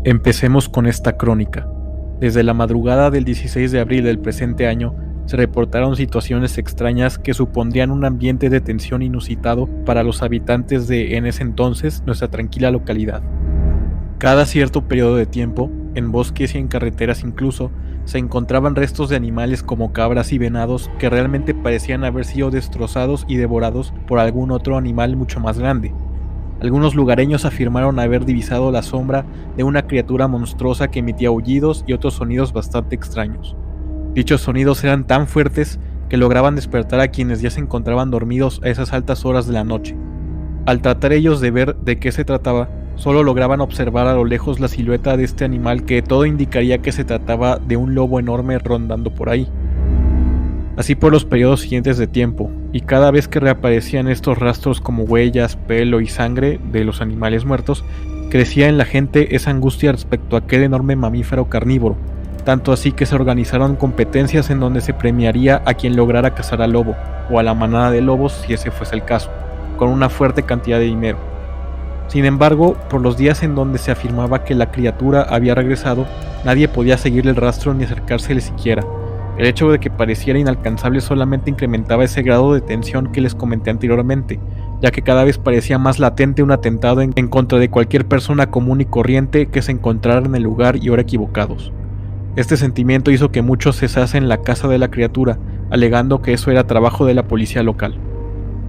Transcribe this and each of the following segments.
Empecemos con esta crónica. Desde la madrugada del 16 de abril del presente año, se reportaron situaciones extrañas que supondrían un ambiente de tensión inusitado para los habitantes de, en ese entonces, nuestra tranquila localidad. Cada cierto periodo de tiempo, en bosques y en carreteras incluso, se encontraban restos de animales como cabras y venados que realmente parecían haber sido destrozados y devorados por algún otro animal mucho más grande. Algunos lugareños afirmaron haber divisado la sombra de una criatura monstruosa que emitía aullidos y otros sonidos bastante extraños. Dichos sonidos eran tan fuertes que lograban despertar a quienes ya se encontraban dormidos a esas altas horas de la noche. Al tratar ellos de ver de qué se trataba, solo lograban observar a lo lejos la silueta de este animal que todo indicaría que se trataba de un lobo enorme rondando por ahí. Así por los periodos siguientes de tiempo, y cada vez que reaparecían estos rastros como huellas, pelo y sangre de los animales muertos, crecía en la gente esa angustia respecto a aquel enorme mamífero carnívoro, tanto así que se organizaron competencias en donde se premiaría a quien lograra cazar al lobo, o a la manada de lobos si ese fuese el caso, con una fuerte cantidad de dinero. Sin embargo, por los días en donde se afirmaba que la criatura había regresado, nadie podía seguirle el rastro ni acercársele siquiera. El hecho de que pareciera inalcanzable solamente incrementaba ese grado de tensión que les comenté anteriormente, ya que cada vez parecía más latente un atentado en contra de cualquier persona común y corriente que se encontrara en el lugar y hora equivocados. Este sentimiento hizo que muchos cesasen la caza de la criatura, alegando que eso era trabajo de la policía local.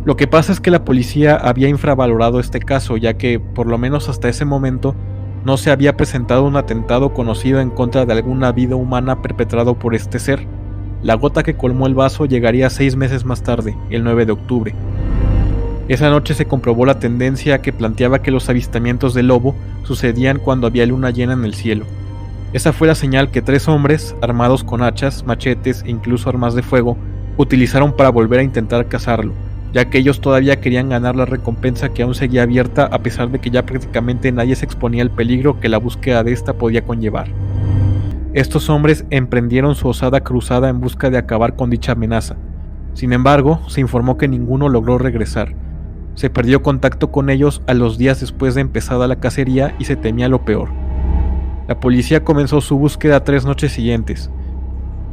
Lo que pasa es que la policía había infravalorado este caso, ya que, por lo menos hasta ese momento, no se había presentado un atentado conocido en contra de alguna vida humana perpetrado por este ser. La gota que colmó el vaso llegaría 6 meses más tarde, el 9 de octubre. Esa noche se comprobó la tendencia que planteaba que los avistamientos del lobo sucedían cuando había luna llena en el cielo. Esa fue la señal que 3 hombres, armados con hachas, machetes e incluso armas de fuego, utilizaron para volver a intentar cazarlo, ya que ellos todavía querían ganar la recompensa que aún seguía abierta a pesar de que ya prácticamente nadie se exponía al peligro que la búsqueda de esta podía conllevar. Estos hombres emprendieron su osada cruzada en busca de acabar con dicha amenaza. Sin embargo, se informó que ninguno logró regresar. Se perdió contacto con ellos a los días después de empezada la cacería y se temía lo peor. La policía comenzó su búsqueda 3 noches siguientes.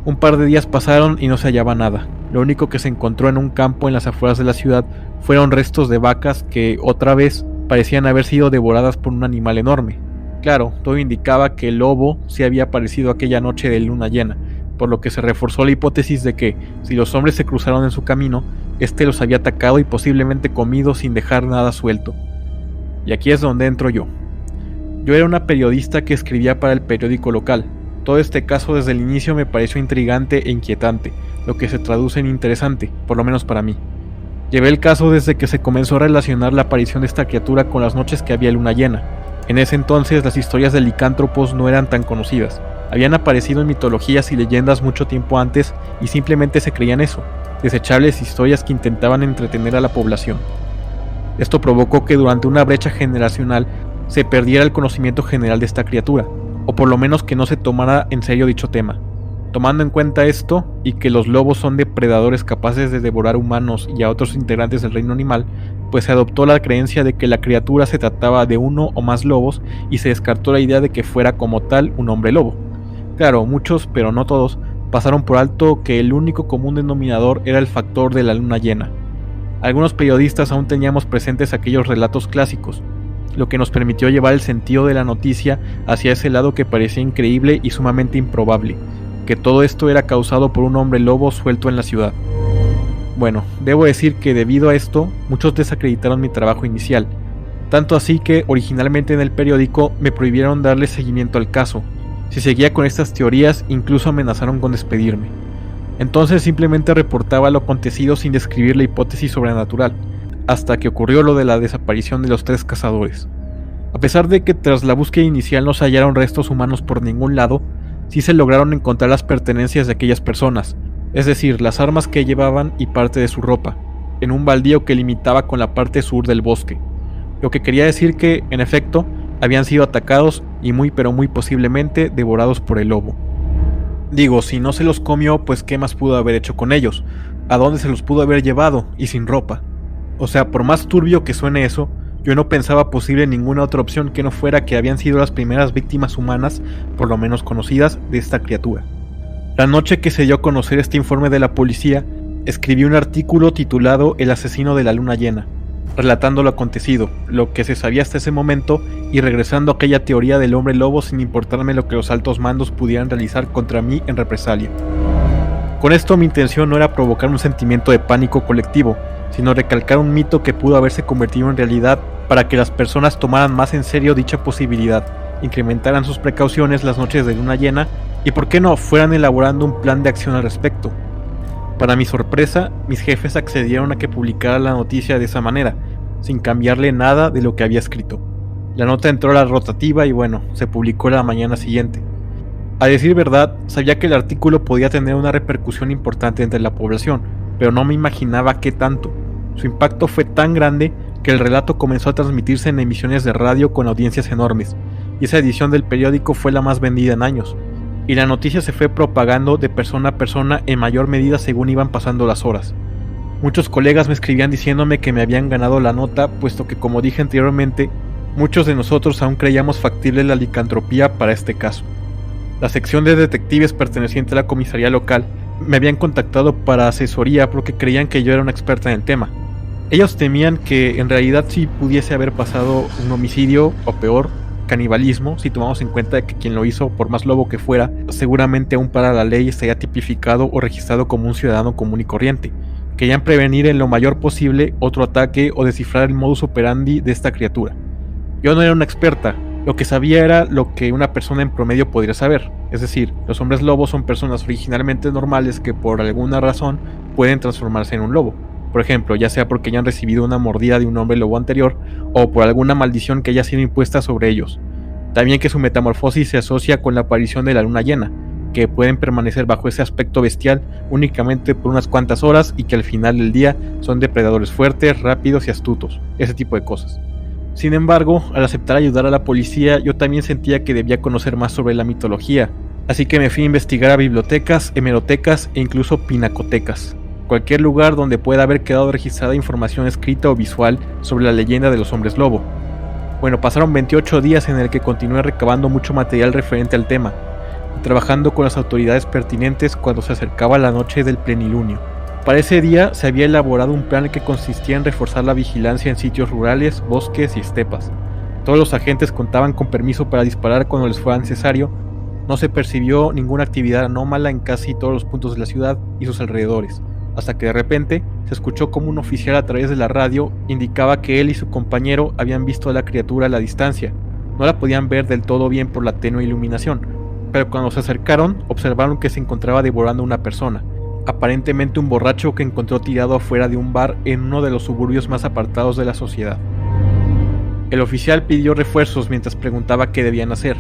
Un par de días pasaron y no se hallaba nada. Lo único que se encontró en un campo en las afueras de la ciudad fueron restos de vacas que, otra vez, parecían haber sido devoradas por un animal enorme. Claro, todo indicaba que el lobo se había aparecido aquella noche de luna llena, por lo que se reforzó la hipótesis de que, si los hombres se cruzaron en su camino, este los había atacado y posiblemente comido sin dejar nada suelto. Y aquí es donde entro yo. Yo era una periodista que escribía para el periódico local. Todo este caso desde el inicio me pareció intrigante e inquietante, lo que se traduce en interesante, por lo menos para mí. Llevé el caso desde que se comenzó a relacionar la aparición de esta criatura con las noches que había luna llena. En ese entonces las historias de licántropos no eran tan conocidas. Habían aparecido en mitologías y leyendas mucho tiempo antes y simplemente se creían eso, desechables historias que intentaban entretener a la población. Esto provocó que durante una brecha generacional se perdiera el conocimiento general de esta criatura, o por lo menos que no se tomara en serio dicho tema. Tomando en cuenta esto, y que los lobos son depredadores capaces de devorar humanos y a otros integrantes del reino animal, pues se adoptó la creencia de que la criatura se trataba de uno o más lobos y se descartó la idea de que fuera como tal un hombre lobo. Claro, muchos, pero no todos, pasaron por alto que el único común denominador era el factor de la luna llena. Algunos periodistas aún teníamos presentes aquellos relatos clásicos, lo que nos permitió llevar el sentido de la noticia hacia ese lado que parecía increíble y sumamente improbable, que todo esto era causado por un hombre lobo suelto en la ciudad. Bueno, debo decir que debido a esto, muchos desacreditaron mi trabajo inicial, tanto así que originalmente en el periódico me prohibieron darle seguimiento al caso, Si seguía con estas teorías, incluso amenazaron con despedirme. Entonces simplemente reportaba lo acontecido sin describir la hipótesis sobrenatural, hasta que ocurrió lo de la desaparición de los 3 cazadores. A pesar de que tras la búsqueda inicial no se hallaron restos humanos por ningún lado, sí se lograron encontrar las pertenencias de aquellas personas, es decir, las armas que llevaban y parte de su ropa, en un baldío que limitaba con la parte sur del bosque, lo que quería decir que, en efecto, habían sido atacados y muy posiblemente devorados por el lobo. Digo, si no se los comió, pues ¿qué más pudo haber hecho con ellos? ¿A dónde se los pudo haber llevado y sin ropa? O sea, por más turbio que suene eso, yo no pensaba posible ninguna otra opción que no fuera que habían sido las primeras víctimas humanas, por lo menos conocidas, de esta criatura. La noche que se dio a conocer este informe de la policía, escribí un artículo titulado El asesino de la luna llena, relatando lo acontecido, lo que se sabía hasta ese momento y regresando a aquella teoría del hombre lobo sin importarme lo que los altos mandos pudieran realizar contra mí en represalia. Con esto mi intención no era provocar un sentimiento de pánico colectivo, sino recalcar un mito que pudo haberse convertido en realidad para que las personas tomaran más en serio dicha posibilidad, incrementaran sus precauciones las noches de luna llena y, por qué no, fueran elaborando un plan de acción al respecto. Para mi sorpresa, mis jefes accedieron a que publicara la noticia de esa manera, sin cambiarle nada de lo que había escrito. La nota entró a la rotativa y bueno, se publicó la mañana siguiente. A decir verdad, sabía que el artículo podía tener una repercusión importante entre la población, pero no me imaginaba qué tanto. Su impacto fue tan grande que el relato comenzó a transmitirse en emisiones de radio con audiencias enormes, y esa edición del periódico fue la más vendida en años. Y la noticia se fue propagando de persona a persona en mayor medida según iban pasando las horas. Muchos colegas me escribían diciéndome que me habían ganado la nota, puesto que, como dije anteriormente, muchos de nosotros aún creíamos factible la licantropía para este caso. La sección de detectives perteneciente a la comisaría local me habían contactado para asesoría porque creían que yo era una experta en el tema. Ellos temían que en realidad sí pudiese haber pasado un homicidio o peor, canibalismo, si tomamos en cuenta que quien lo hizo, por más lobo que fuera, seguramente aún para la ley estaría tipificado o registrado como un ciudadano común y corriente. Querían prevenir en lo mayor posible otro ataque o descifrar el modus operandi de esta criatura. Yo no era una experta, lo que sabía era lo que una persona en promedio podría saber, es decir, los hombres lobos son personas originalmente normales que por alguna razón pueden transformarse en un lobo. Por ejemplo, ya sea porque hayan recibido una mordida de un hombre lobo anterior o por alguna maldición que haya sido impuesta sobre ellos. También que su metamorfosis se asocia con la aparición de la luna llena, que pueden permanecer bajo ese aspecto bestial únicamente por unas cuantas horas y que al final del día son depredadores fuertes, rápidos y astutos, ese tipo de cosas. Sin embargo, al aceptar ayudar a la policía, yo también sentía que debía conocer más sobre la mitología, así que me fui a investigar a bibliotecas, hemerotecas e incluso pinacotecas. Cualquier lugar donde pueda haber quedado registrada información escrita o visual sobre la leyenda de los hombres lobo. Bueno, pasaron 28 días en el que continué recabando mucho material referente al tema, y trabajando con las autoridades pertinentes cuando se acercaba la noche del plenilunio. Para ese día se había elaborado un plan que consistía en reforzar la vigilancia en sitios rurales, bosques y estepas. Todos los agentes contaban con permiso para disparar cuando les fuera necesario. No se percibió ninguna actividad anómala en casi todos los puntos de la ciudad y sus alrededores, hasta que de repente se escuchó como un oficial a través de la radio indicaba que él y su compañero habían visto a la criatura a la distancia. No la podían ver del todo bien por la tenue iluminación, pero cuando se acercaron observaron que se encontraba devorando a una persona, aparentemente un borracho que encontró tirado afuera de un bar en uno de los suburbios más apartados de la sociedad. El oficial pidió refuerzos mientras preguntaba qué debían hacer.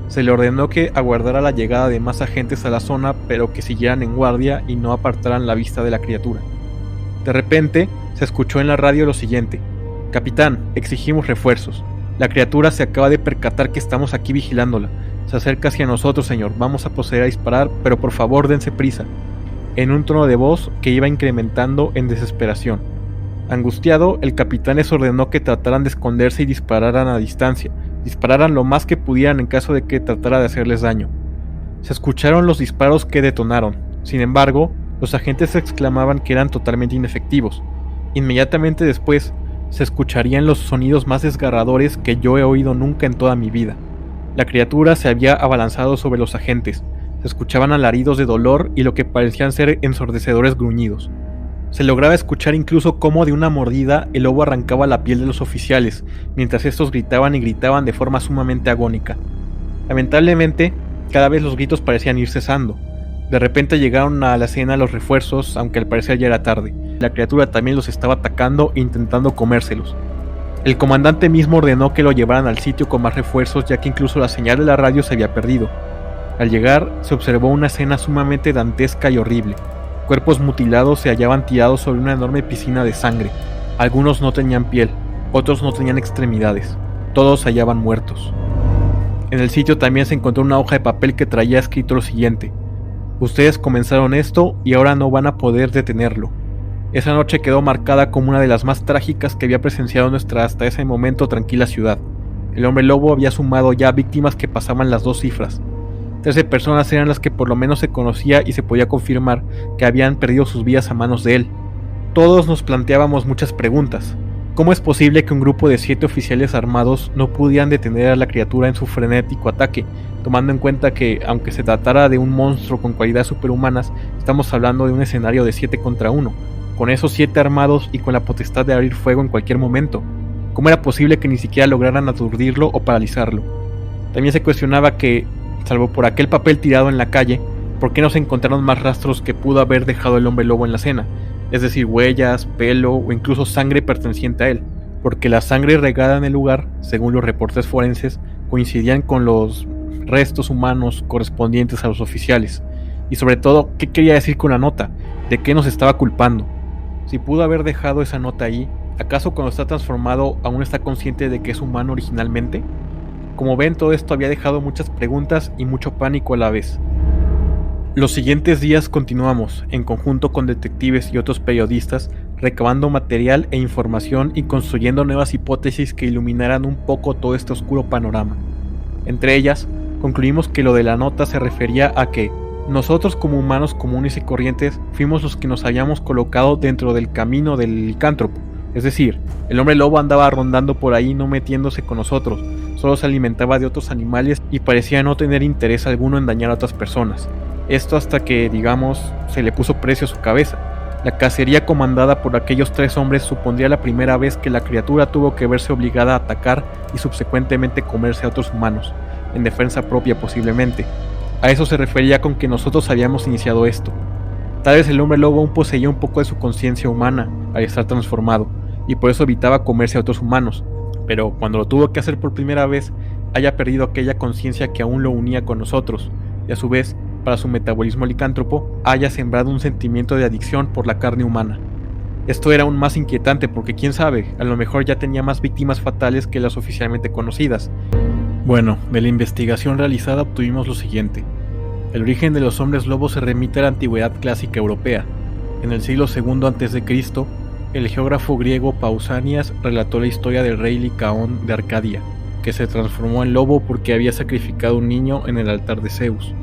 Se le ordenó que aguardara la llegada de más agentes a la zona, pero que siguieran en guardia y no apartaran la vista de la criatura. De repente, se escuchó en la radio lo siguiente: «Capitán, exigimos refuerzos. La criatura se acaba de percatar que estamos aquí vigilándola. Se acerca hacia nosotros, señor. Vamos a proceder a disparar, pero por favor dense prisa», en un tono de voz que iba incrementando en desesperación. Angustiado, el capitán les ordenó que trataran de esconderse y dispararan a distancia. Dispararan lo más que pudieran en caso de que tratara de hacerles daño. Se escucharon los disparos que detonaron. Sin embargo, los agentes exclamaban que eran totalmente inefectivos. Inmediatamente después, se escucharían los sonidos más desgarradores que yo he oído nunca en toda mi vida. La criatura se había abalanzado sobre los agentes. Se escuchaban alaridos de dolor y lo que parecían ser ensordecedores gruñidos. Se lograba escuchar incluso cómo de una mordida el lobo arrancaba la piel de los oficiales, mientras estos gritaban y gritaban de forma sumamente agónica. Lamentablemente, Cada vez los gritos parecían ir cesando. De repente llegaron a la escena los refuerzos, aunque al parecer ya era tarde. La criatura también los estaba atacando e intentando comérselos. El comandante mismo ordenó que lo llevaran al sitio con más refuerzos, ya que incluso la señal de la radio se había perdido. Al llegar, se observó una escena sumamente dantesca y horrible. Cuerpos mutilados se hallaban tirados sobre una enorme piscina de sangre. Algunos no tenían piel, otros no tenían extremidades. Todos se hallaban muertos. En el sitio también se encontró una hoja de papel que traía escrito lo siguiente: ustedes comenzaron esto y ahora no van a poder detenerlo. Esa noche quedó marcada como una de las más trágicas que había presenciado nuestra hasta ese momento tranquila ciudad. El hombre lobo había sumado ya víctimas que pasaban las 2 cifras. 13 personas eran las que por lo menos se conocía y se podía confirmar que habían perdido sus vidas a manos de él. Todos nos planteábamos muchas preguntas. ¿Cómo es posible que un grupo de 7 oficiales armados no pudieran detener a la criatura en su frenético ataque, tomando en cuenta que, aunque se tratara de un monstruo con cualidades superhumanas, estamos hablando de un escenario de 7 contra 1, con esos 7 armados y con la potestad de abrir fuego en cualquier momento? ¿Cómo era posible que ni siquiera lograran aturdirlo o paralizarlo? También se cuestionaba que, salvo por aquel papel tirado en la calle, ¿por qué no se encontraron más rastros que pudo haber dejado el hombre lobo en la escena? Es decir, huellas, pelo o incluso sangre perteneciente a él, porque la sangre regada en el lugar, según los reportes forenses, coincidían con los restos humanos correspondientes a los oficiales. Y sobre todo, ¿qué quería decir con la nota? ¿De qué nos estaba culpando? Si pudo haber dejado esa nota ahí, ¿acaso cuando está transformado aún está consciente de que es humano originalmente? Como ven, todo esto había dejado muchas preguntas y mucho pánico a la vez. Los siguientes días continuamos, en conjunto con detectives y otros periodistas, recabando material e información y construyendo nuevas hipótesis que iluminaran un poco todo este oscuro panorama. Entre ellas, concluimos que lo de la nota se refería a que nosotros como humanos comunes y corrientes fuimos los que nos habíamos colocado dentro del camino del licántropo. Es decir, el hombre lobo andaba rondando por ahí no metiéndose con nosotros, solo se alimentaba de otros animales y parecía no tener interés alguno en dañar a otras personas. Esto hasta que, digamos, se le puso precio a su cabeza. La cacería comandada por aquellos 3 hombres supondría la primera vez que la criatura tuvo que verse obligada a atacar y subsecuentemente comerse a otros humanos, en defensa propia posiblemente. A eso se refería con que nosotros habíamos iniciado esto. Tal vez el hombre lobo aún poseía un poco de su conciencia humana al estar transformado, y por eso evitaba comerse a otros humanos, pero cuando lo tuvo que hacer por primera vez, haya perdido aquella conciencia que aún lo unía con nosotros, y a su vez, para su metabolismo licántropo, haya sembrado un sentimiento de adicción por la carne humana. Esto era aún más inquietante porque quién sabe, a lo mejor ya tenía más víctimas fatales que las oficialmente conocidas. Bueno, de la investigación realizada obtuvimos lo siguiente. El origen de los hombres lobos se remite a la antigüedad clásica europea. En el siglo II a.C., el geógrafo griego Pausanias relató la historia del rey Licaón de Arcadia, que se transformó en lobo porque había sacrificado un niño en el altar de Zeus.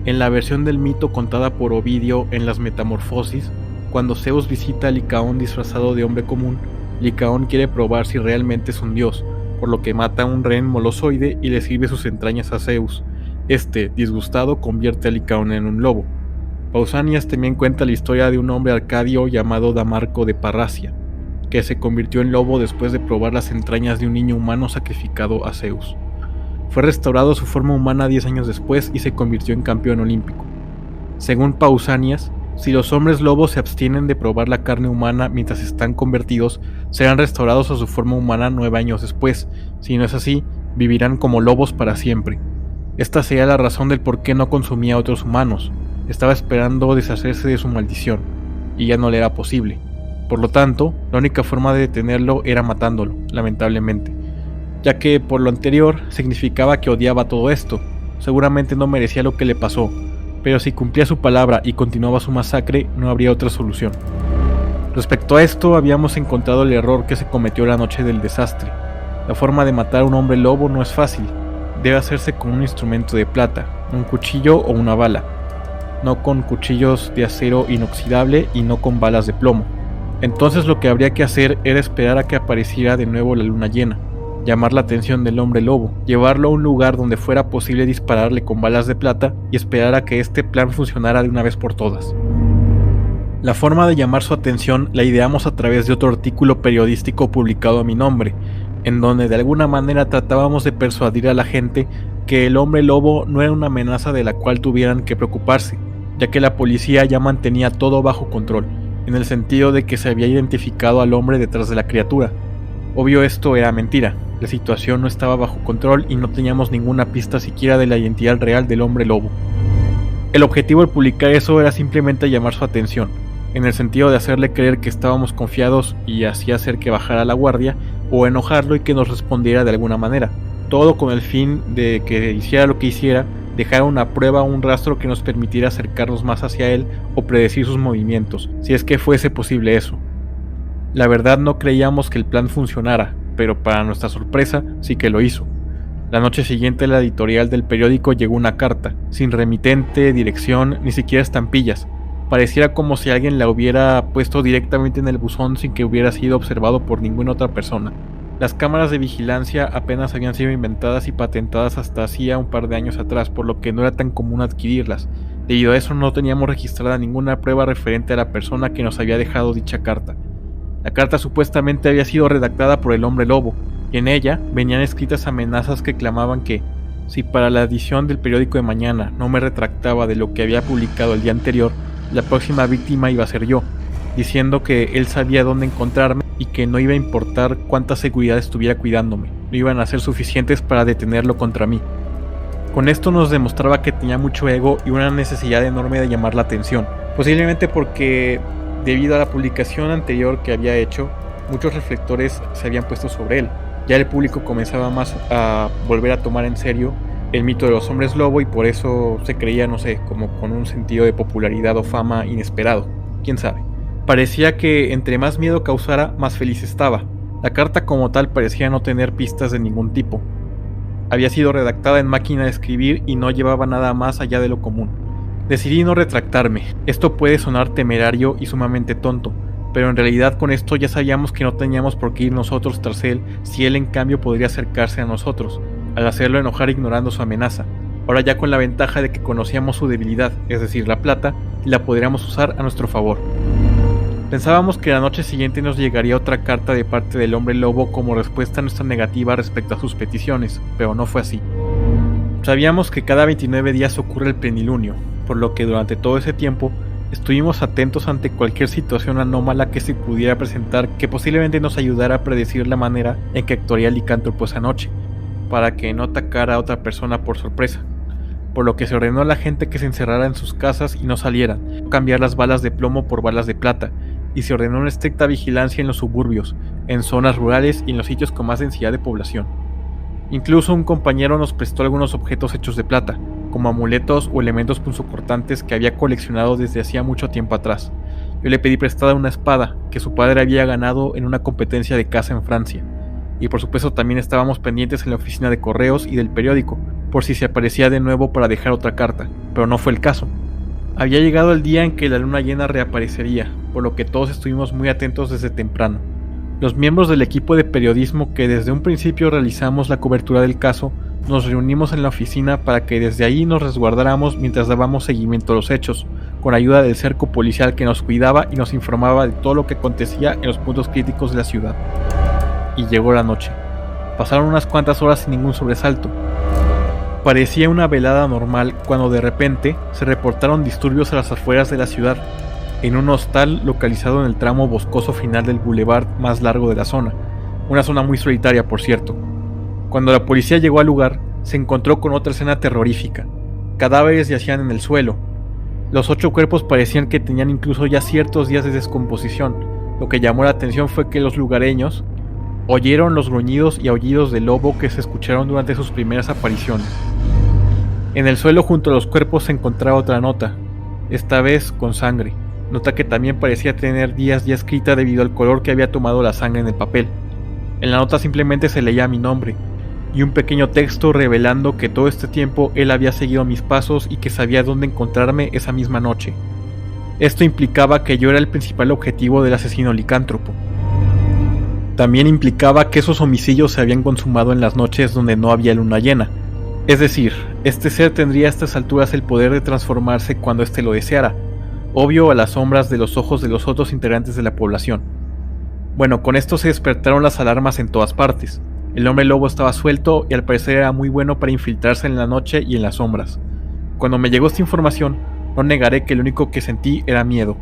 En la versión del mito contada por Ovidio en las Metamorfosis, cuando Zeus visita a Licaón disfrazado de hombre común, Licaón quiere probar si realmente es un dios, por lo que mata a un rehén molosoide y le sirve sus entrañas a Zeus. Este, disgustado, convierte a Licaón en un lobo. Pausanias también cuenta la historia de un hombre arcadio llamado Damarco de Parracia, que se convirtió en lobo después de probar las entrañas de un niño humano sacrificado a Zeus. Fue restaurado su forma humana 10 años después y se convirtió en campeón olímpico. Según Pausanias, si los hombres lobos se abstienen de probar la carne humana mientras están convertidos, serán restaurados a su forma humana 9 años después. Si no es así, vivirán como lobos para siempre. Esta sería la razón del por qué no consumía a otros humanos. Estaba esperando deshacerse de su maldición, y ya no le era posible. Por lo tanto, la única forma de detenerlo era matándolo, lamentablemente, ya que por lo anterior significaba que odiaba todo esto. Seguramente no merecía lo que le pasó, pero si cumplía su palabra y continuaba su masacre, no habría otra solución. Respecto a esto, habíamos encontrado el error que se cometió la noche del desastre. La forma de matar a un hombre lobo no es fácil. Debe hacerse con un instrumento de plata, un cuchillo o una bala, no con cuchillos de acero inoxidable y no con balas de plomo. Entonces lo que habría que hacer era esperar a que apareciera de nuevo la luna llena, llamar la atención del hombre lobo, llevarlo a un lugar donde fuera posible dispararle con balas de plata y esperar a que este plan funcionara de una vez por todas. La forma de llamar su atención la ideamos a través de otro artículo periodístico publicado a mi nombre, en donde de alguna manera tratábamos de persuadir a la gente que el hombre lobo no era una amenaza de la cual tuvieran que preocuparse, ya que la policía ya mantenía todo bajo control, en el sentido de que se había identificado al hombre detrás de la criatura. Obvio, esto era mentira, la situación no estaba bajo control y no teníamos ninguna pista siquiera de la identidad real del hombre lobo. El objetivo al publicar eso era simplemente llamar su atención, en el sentido de hacerle creer que estábamos confiados y así hacer que bajara la guardia, o enojarlo y que nos respondiera de alguna manera, todo con el fin de que hiciera lo que hiciera, dejar una prueba o un rastro que nos permitiera acercarnos más hacia él o predecir sus movimientos, si es que fuese posible eso. La verdad no creíamos que el plan funcionara, pero para nuestra sorpresa sí que lo hizo. La noche siguiente a la editorial del periódico llegó una carta, sin remitente, dirección, ni siquiera estampillas. Pareciera como si alguien la hubiera puesto directamente en el buzón sin que hubiera sido observado por ninguna otra persona. Las cámaras de vigilancia apenas habían sido inventadas y patentadas hasta hacía un par de años atrás, por lo que no era tan común adquirirlas. Debido a eso no teníamos registrada ninguna prueba referente a la persona que nos había dejado dicha carta. La carta supuestamente había sido redactada por el hombre lobo, y en ella venían escritas amenazas que clamaban que, si para la edición del periódico de mañana no me retractaba de lo que había publicado el día anterior, la próxima víctima iba a ser yo, diciendo que él sabía dónde encontrarme y que no iba a importar cuánta seguridad estuviera cuidándome, no iban a ser suficientes para detenerlo contra mí. Con esto nos demostraba que tenía mucho ego y una necesidad enorme de llamar la atención, posiblemente porque debido a la publicación anterior que había hecho, muchos reflectores se habían puesto sobre él. Ya el público comenzaba más a volver a tomar en serio el mito de los hombres lobo y por eso se creía, no sé, como con un sentido de popularidad o fama inesperado. ¿Quién sabe? Parecía que entre más miedo causara, más feliz estaba. La carta como tal parecía no tener pistas de ningún tipo. Había sido redactada en máquina de escribir y no llevaba nada más allá de lo común. Decidí no retractarme. Esto puede sonar temerario y sumamente tonto, pero en realidad con esto ya sabíamos que no teníamos por qué ir nosotros tras él si él en cambio podría acercarse a nosotros, al hacerlo enojar ignorando su amenaza. Ahora ya con la ventaja de que conocíamos su debilidad, es decir, la plata, y la podríamos usar a nuestro favor. Pensábamos que la noche siguiente nos llegaría otra carta de parte del hombre lobo como respuesta a nuestra negativa respecto a sus peticiones, pero no fue así. Sabíamos que cada 29 días ocurre el plenilunio, por lo que durante todo ese tiempo estuvimos atentos ante cualquier situación anómala que se pudiera presentar que posiblemente nos ayudara a predecir la manera en que actuaría el licántropo esa noche, para que no atacara a otra persona por sorpresa. Por lo que se ordenó a la gente que se encerrara en sus casas y no salieran, cambiar las balas de plomo por balas de plata, y se ordenó una estricta vigilancia en los suburbios, en zonas rurales y en los sitios con más densidad de población. Incluso un compañero nos prestó algunos objetos hechos de plata, como amuletos o elementos punzocortantes que había coleccionado desde hacía mucho tiempo atrás. Yo le pedí prestada una espada que su padre había ganado en una competencia de caza en Francia, y por supuesto también estábamos pendientes en la oficina de correos y del periódico, por si se aparecía de nuevo para dejar otra carta, pero no fue el caso. Había llegado el día en que la luna llena reaparecería, por lo que todos estuvimos muy atentos desde temprano. Los miembros del equipo de periodismo que desde un principio realizamos la cobertura del caso, nos reunimos en la oficina para que desde ahí nos resguardáramos mientras dábamos seguimiento a los hechos, con ayuda del cerco policial que nos cuidaba y nos informaba de todo lo que acontecía en los puntos críticos de la ciudad. Y llegó la noche. Pasaron unas cuantas horas sin ningún sobresalto. Parecía una velada normal cuando de repente se reportaron disturbios a las afueras de la ciudad, en un hostal localizado en el tramo boscoso final del bulevar más largo de la zona, una zona muy solitaria por cierto. Cuando la policía llegó al lugar, se encontró con otra escena terrorífica. Cadáveres yacían en el suelo. Los 8 cuerpos parecían que tenían incluso ya ciertos días de descomposición. Lo que llamó la atención fue que los lugareños oyeron los gruñidos y aullidos del lobo que se escucharon durante sus primeras apariciones. En el suelo junto a los cuerpos se encontraba otra nota, esta vez con sangre, nota que también parecía tener días ya escrita debido al color que había tomado la sangre en el papel. En la nota simplemente se leía mi nombre, y un pequeño texto revelando que todo este tiempo él había seguido mis pasos y que sabía dónde encontrarme esa misma noche. Esto implicaba que yo era el principal objetivo del asesino licántropo. También implicaba que esos homicidios se habían consumado en las noches donde no había luna llena. Es decir, este ser tendría a estas alturas el poder de transformarse cuando éste lo deseara, obvio a las sombras de los ojos de los otros integrantes de la población. Bueno, con esto se despertaron las alarmas en todas partes. El hombre lobo estaba suelto y al parecer era muy bueno para infiltrarse en la noche y en las sombras. Cuando me llegó esta información, no negaré que lo único que sentí era miedo.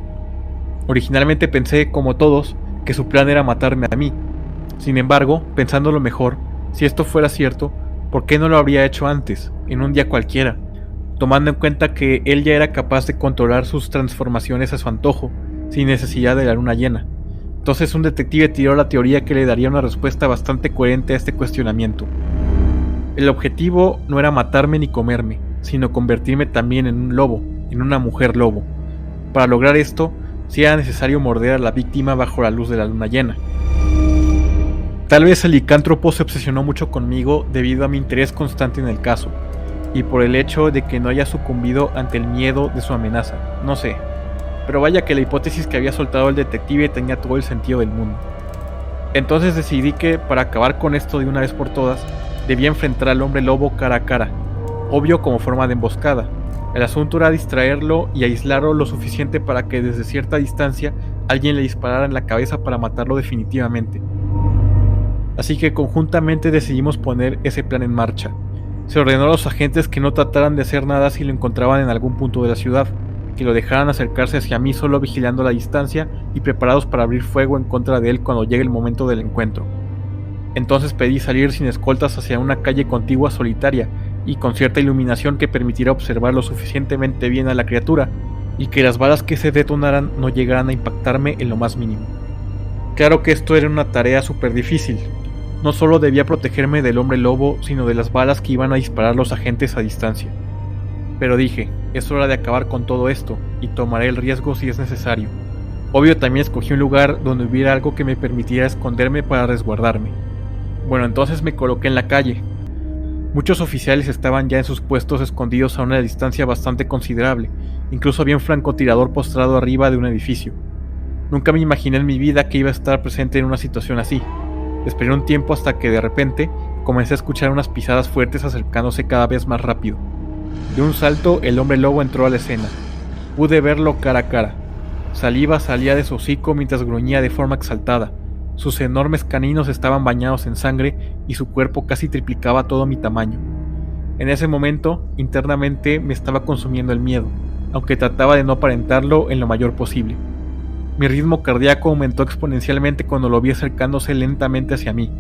Originalmente pensé, como todos, que su plan era matarme a mí. Sin embargo, pensándolo mejor, si esto fuera cierto, ¿por qué no lo habría hecho antes, en un día cualquiera? Tomando en cuenta que él ya era capaz de controlar sus transformaciones a su antojo, sin necesidad de la luna llena. Entonces un detective tiró la teoría que le daría una respuesta bastante coherente a este cuestionamiento. El objetivo no era matarme ni comerme, sino convertirme también en un lobo, en una mujer lobo. Para lograr esto, sí era necesario morder a la víctima bajo la luz de la luna llena. Tal vez el licántropo se obsesionó mucho conmigo debido a mi interés constante en el caso, y por el hecho de que no haya sucumbido ante el miedo de su amenaza, no sé. Pero vaya que la hipótesis que había soltado el detective tenía todo el sentido del mundo. Entonces decidí que, para acabar con esto de una vez por todas, debía enfrentar al hombre lobo cara a cara, obvio como forma de emboscada. El asunto era distraerlo y aislarlo lo suficiente para que desde cierta distancia alguien le disparara en la cabeza para matarlo definitivamente. Así que conjuntamente decidimos poner ese plan en marcha. Se ordenó a los agentes que no trataran de hacer nada si lo encontraban en algún punto de la ciudad, que lo dejaran acercarse hacia mí solo vigilando la distancia y preparados para abrir fuego en contra de él cuando llegue el momento del encuentro. Entonces pedí salir sin escoltas hacia una calle contigua solitaria y con cierta iluminación que permitiera observar lo suficientemente bien a la criatura y que las balas que se detonaran no llegaran a impactarme en lo más mínimo. Claro que esto era una tarea súper difícil. No solo debía protegerme del hombre lobo, sino de las balas que iban a disparar los agentes a distancia. Pero dije, es hora de acabar con todo esto, y tomaré el riesgo si es necesario. Obvio, también escogí un lugar donde hubiera algo que me permitiera esconderme para resguardarme. Bueno, entonces me coloqué en la calle. Muchos oficiales estaban ya en sus puestos escondidos a una distancia bastante considerable, incluso había un francotirador postrado arriba de un edificio. Nunca me imaginé en mi vida que iba a estar presente en una situación así. Esperé un tiempo hasta que de repente comencé a escuchar unas pisadas fuertes acercándose cada vez más rápido. De un salto, el hombre lobo entró a la escena. Pude verlo cara a cara. Saliva salía de su hocico mientras gruñía de forma exaltada. Sus enormes caninos estaban bañados en sangre y su cuerpo casi triplicaba todo mi tamaño. En ese momento, internamente me estaba consumiendo el miedo, aunque trataba de no aparentarlo en lo mayor posible. Mi ritmo cardíaco aumentó exponencialmente cuando lo vi acercándose lentamente hacia mí.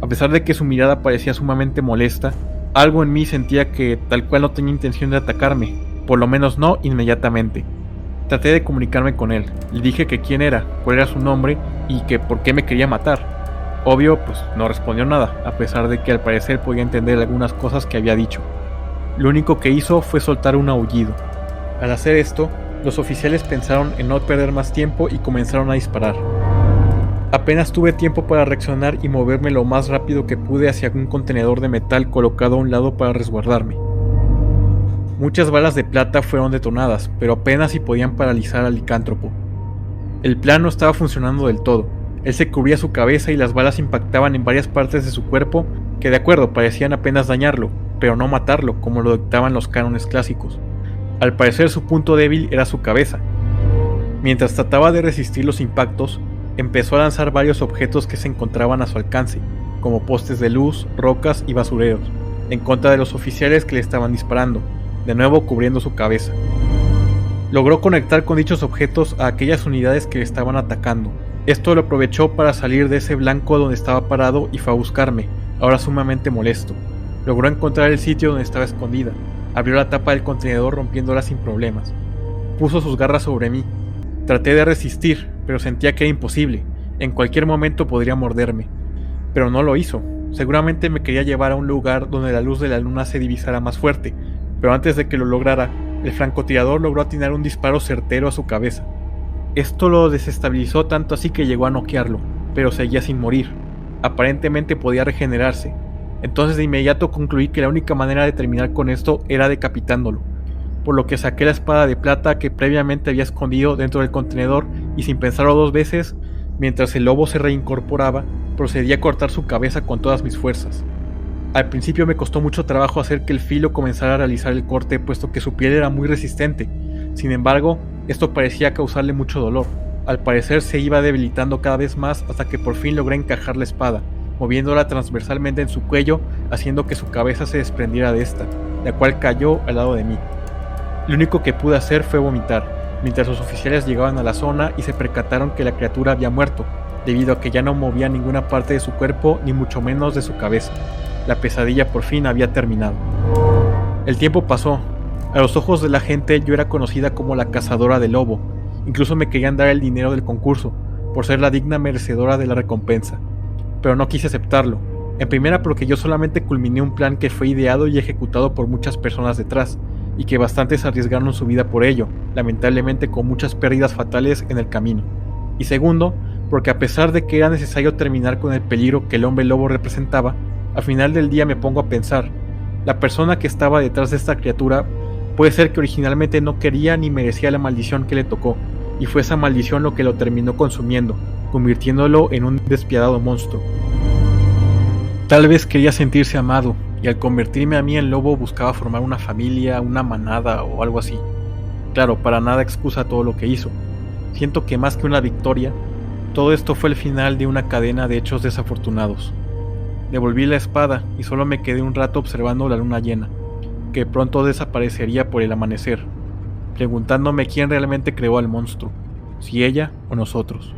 A pesar de que su mirada parecía sumamente molesta, algo en mí sentía que tal cual no tenía intención de atacarme, por lo menos no inmediatamente. Traté de comunicarme con él, le dije que quién era, cuál era su nombre y que por qué me quería matar. Obvio, pues no respondió nada, a pesar de que al parecer podía entender algunas cosas que había dicho. Lo único que hizo fue soltar un aullido. Al hacer esto, los oficiales pensaron en no perder más tiempo y comenzaron a disparar. Apenas tuve tiempo para reaccionar y moverme lo más rápido que pude hacia un contenedor de metal colocado a un lado para resguardarme. Muchas balas de plata fueron detonadas, pero apenas si podían paralizar al licántropo. El plan no estaba funcionando del todo. Él se cubría su cabeza y las balas impactaban en varias partes de su cuerpo que, de acuerdo, parecían apenas dañarlo, pero no matarlo como lo dictaban los cánones clásicos. Al parecer su punto débil era su cabeza. Mientras trataba de resistir los impactos, empezó a lanzar varios objetos que se encontraban a su alcance, como postes de luz, rocas y basureros, en contra de los oficiales que le estaban disparando, de nuevo cubriendo su cabeza. Logró conectar con dichos objetos a aquellas unidades que le estaban atacando. Esto lo aprovechó para salir de ese blanco donde estaba parado y fue a buscarme, ahora sumamente molesto. Logró encontrar el sitio donde estaba escondida. Abrió la tapa del contenedor rompiéndola sin problemas. Puso sus garras sobre mí. Traté de resistir, pero sentía que era imposible. En cualquier momento podría morderme. Pero no lo hizo. Seguramente me quería llevar a un lugar donde la luz de la luna se divisara más fuerte, pero antes de que lo lograra, el francotirador logró atinar un disparo certero a su cabeza. Esto lo desestabilizó tanto así que llegó a noquearlo, pero seguía sin morir. Aparentemente podía regenerarse. Entonces de inmediato concluí que la única manera de terminar con esto era decapitándolo, por lo que saqué la espada de plata que previamente había escondido dentro del contenedor y sin pensarlo dos veces, mientras el lobo se reincorporaba, procedí a cortar su cabeza con todas mis fuerzas. Al principio me costó mucho trabajo hacer que el filo comenzara a realizar el corte, puesto que su piel era muy resistente. Sin embargo, esto parecía causarle mucho dolor. Al parecer se iba debilitando cada vez más hasta que por fin logré encajar la espada, moviéndola transversalmente en su cuello, haciendo que su cabeza se desprendiera de esta, la cual cayó al lado de mí. Lo único que pude hacer fue vomitar, mientras los oficiales llegaban a la zona y se percataron que la criatura había muerto, debido a que ya no movía ninguna parte de su cuerpo, ni mucho menos de su cabeza. La pesadilla por fin había terminado. El tiempo pasó. A los ojos de la gente yo era conocida como la cazadora del lobo. Incluso me querían dar el dinero del concurso, por ser la digna merecedora de la recompensa. Pero no quise aceptarlo. En primera porque yo solamente culminé un plan que fue ideado y ejecutado por muchas personas detrás, y que bastantes arriesgaron su vida por ello, lamentablemente con muchas pérdidas fatales en el camino. Y segundo, porque a pesar de que era necesario terminar con el peligro que el hombre lobo representaba, al final del día me pongo a pensar, la persona que estaba detrás de esta criatura puede ser que originalmente no quería ni merecía la maldición que le tocó, y fue esa maldición lo que lo terminó consumiendo, convirtiéndolo en un despiadado monstruo. Tal vez quería sentirse amado, y al convertirme a mí en lobo buscaba formar una familia, una manada o algo así. Claro, para nada excusa todo lo que hizo. Siento que más que una victoria, todo esto fue el final de una cadena de hechos desafortunados. Devolví la espada y solo me quedé un rato observando la luna llena, que pronto desaparecería por el amanecer, preguntándome quién realmente creó al monstruo, si ella o nosotros.